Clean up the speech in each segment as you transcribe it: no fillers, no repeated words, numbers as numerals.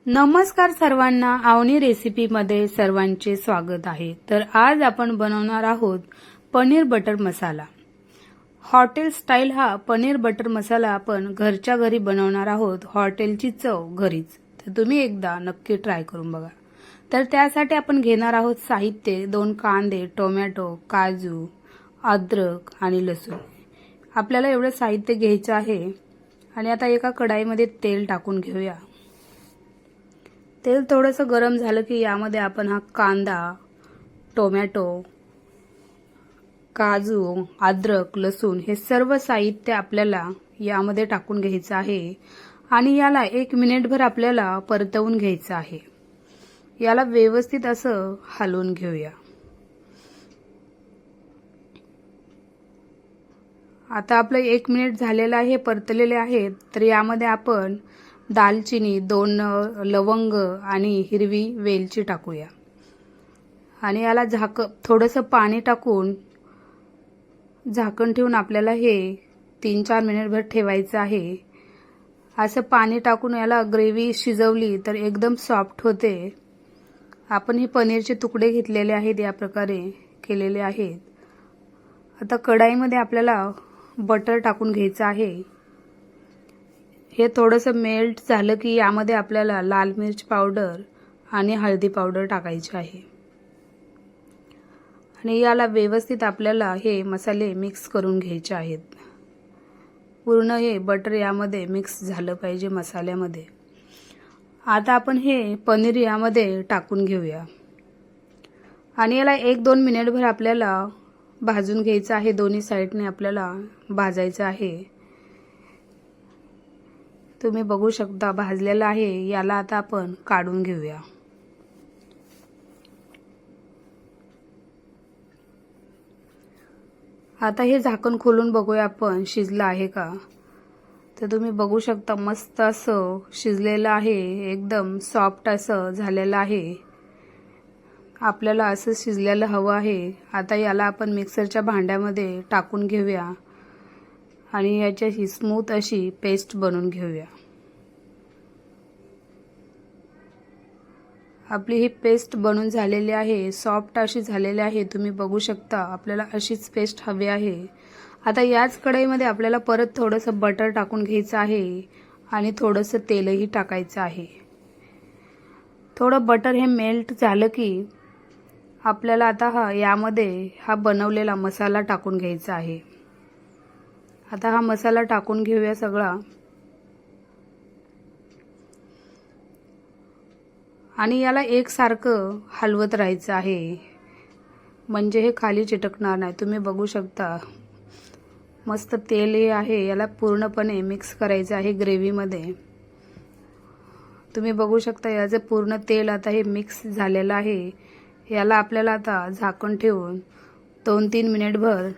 नमस्कार सर्वांना, आवनी रेसिपीमध्ये सर्वांचे स्वागत आहे। तर आज आपण बनवणार आहोत पनीर बटर मसाला। हॉटेल स्टाईल हा पनीर बटर मसाला आपण घरच्या घरी बनवणार आहोत। हॉटेलची चव घरीच। तर तुम्ही एकदा नक्की ट्राय करून बघा। तर त्यासाठी आपण घेणार आहोत साहित्य 2 कांदे, टोमॅटो, काजू, अद्रक आणि लसूण। आपल्याला एवढं साहित्य घ्यायचं आहे। आणि आता एका कढाईमध्ये तेल टाकून घेऊया। तेल थोडंसं गरम झालं की यामध्ये आपण हा कांदा, टोमॅटो, काजू, अद्रक, लसूण हे सर्व साहित्य आपल्याला यामध्ये टाकून घ्यायचं आहे आणि याला 1 मिनिटभर आपल्याला परतवून घ्यायचं आहे। याला व्यवस्थित असं हलवून घेऊया। आता आपलं 1 मिनिट झालेलं आहे, परतलेले आहेत। तर यामध्ये आपण दालचिनी, 2 लवंग आणि हिरवी वेलची टाकूया आणि याला थोडंसं पाणी टाकून झाकण ठेवून आपल्याला हे 3-4 मिनिटभर ठेवायचं आहे। असं पाणी टाकून याला ग्रेव्ही शिजवली तर एकदम सॉफ्ट होते। आपण हे पनीरचे तुकडे घेतलेले आहेत, या प्रकारे केलेले आहेत। आता कढाईमध्ये आपल्याला बटर टाकून घ्यायचं आहे। हे थोडंसं मेल्ट झालं की यामध्ये आपल्याला लाल मिर्च पावडर आणि हळदी पावडर टाकायची आहे आणि याला व्यवस्थित आपल्याला हे मसाले मिक्स करून घ्यायचे आहेत। पूर्ण हे बटर यामध्ये मिक्स झालं पाहिजे मसाल्यामध्ये। आता आपण हे पनीर यामध्ये टाकून घेऊया आणि याला 1-2 मिनिटभर आपल्याला भाजून घ्यायचं आहे। दोन्ही साइडने आपल्याला भाजायचं आहे। तुम्ही बघू शकता भाजलेला आहे। याला आता आपण काढून घेऊया। आता हे झाकण खोलून बघूया आपण शिजलं आहे का। तर तुम्ही बघू शकता मस्त असं शिजलेलं आहे, एकदम सॉफ्ट असं झालेलं आहे। आपल्याला असं शिजलेलं हवं आहे। आता याला आपण मिक्सरच्या भांड्यामध्ये टाकून घेऊया आणि याची स्मूथ अशी पेस्ट बनवून घेऊया। आपली ही पेस्ट बनून झालेली आहे, सॉफ्ट अशी झालेली आहे। तुम्ही बघू शकता आपल्याला अशीच पेस्ट हवी आहे। आता याच कढईमध्ये आपल्याला परत थोडंसं बटर टाकून घ्यायचं आहे आणि थोडंसं तेलही टाकायचं आहे। थोडं बटर हे मेल्ट झालं की आपल्याला आता यामध्ये हा बनवलेला मसाला टाकून घ्यायचा आहे। आता हा मसाला टाकून घेऊया सगळा आणि याला एकसारखं हलवत राहायचं आहे, म्हणजे हे खाली चिटकणार नाही। तुम्ही बघू शकता मस्त तेल हे आहे, याला पूर्णपणे मिक्स करायचं आहे ग्रेव्हीमध्ये। तुम्ही बघू शकता याचं पूर्ण तेल आता हे मिक्स झालेलं आहे। याला आपल्याला आता झाकण ठेवून 2-3 मिनिटभर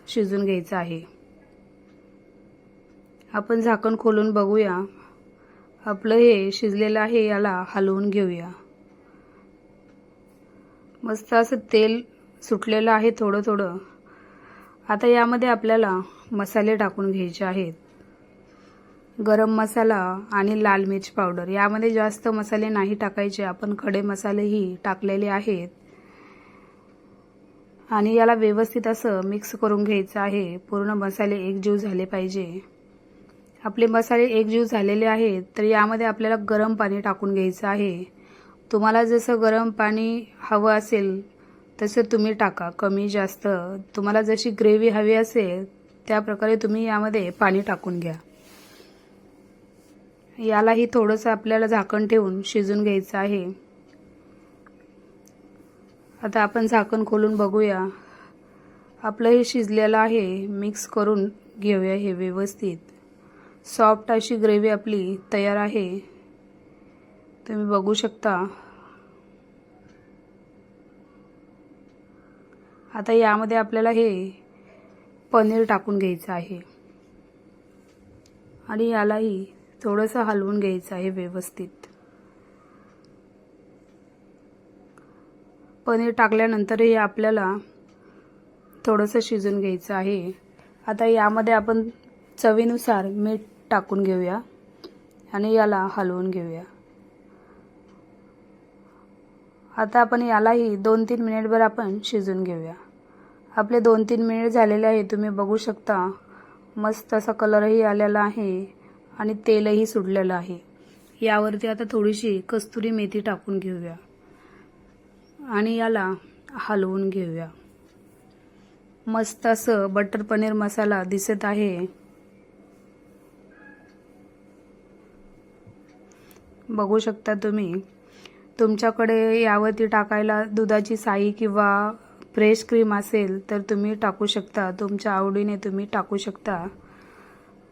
शिजून घ्यायचं आहे। आपण झाकण खोलून बघूया। आपलं हे शिजलेलं आहे, याला हलवून घेऊया। मस्त असं तेल सुटलेलं आहे थोडं थोडं। आता यामध्ये आपल्याला मसाले टाकून घ्यायचे आहेत। गरम मसाला आणि लाल मिर्च पावडर। यामध्ये जास्त मसाले नाही टाकायचे, आपण खडे मसालेही टाकलेले आहेत आणि याला व्यवस्थित असं मिक्स करून घ्यायचं आहे। पूर्ण मसाले एकजीव झाले पाहिजे। आपले मसाले एकजीव झालेले आहेत तर यामध्ये आपल्याला गरम पाणी टाकून घ्यायचं आहे। तुम्हाला जसं गरम पाणी हवं असेल तसं तुम्ही टाका, कमी जास्त। तुम्हाला जशी ग्रेव्ही हवी असेल त्या प्रकारे तुम्ही यामध्ये पाणी टाकून घ्या। यालाही थोडंसं आपल्याला झाकण ठेवून शिजून घ्यायचं आहे। आता आपण झाकण खोलून बघूया। आपलं हे शिजलेलं आहे, मिक्स करून घेऊया हे व्यवस्थित। सॉफ्ट अशी ग्रेव्ही आपली तयार आहे, तुम्ही बघू शकता। आता यामध्ये आपल्याला हे पनीर टाकून घ्यायचं आहे आणि यालाही थोडंसं हलवून घ्यायचं आहे व्यवस्थित। पनीर टाकल्यानंतरही आपल्याला थोडंसं शिजून घ्यायचं आहे। आता यामध्ये आपण चवीनुसार मीठ टाकून घेऊया आणि याला हलवून घेऊया। आता आपण यालाही 2-3 मिनिटभर आपण शिजून घेऊया। आपले 2-3 मिनिट झालेले आहे, तुम्ही बघू शकता मस्त असा कलरही आलेला आहे आणि तेलही सुटलेलं आहे। यावरती आता थोडीशी कस्तुरी मेथी टाकून घेऊया आणि याला हलवून घेऊया। मस्त असं बटर पनीर मसाला दिसत आहे। बघू शकता तुम्ही, तुमच्याकडे यावरती टाकायला दुधाची साई किंवा फ्रेश क्रीम असेल तर तुम्ही टाकू शकता, तुमच्या आवडीने तुम्ही टाकू शकता।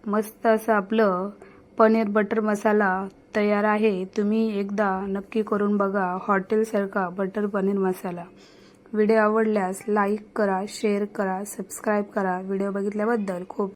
मस्त असं आपलं पनीर बटर मसाला तयार आहे। तुम्ही एकदा नक्की करून बघा हॉटेलसारखा बटर पनीर मसाला। व्हिडिओ आवडल्यास लाईक करा, शेअर करा, सबस्क्राईब करा। व्हिडिओ बघितल्याबद्दल खूप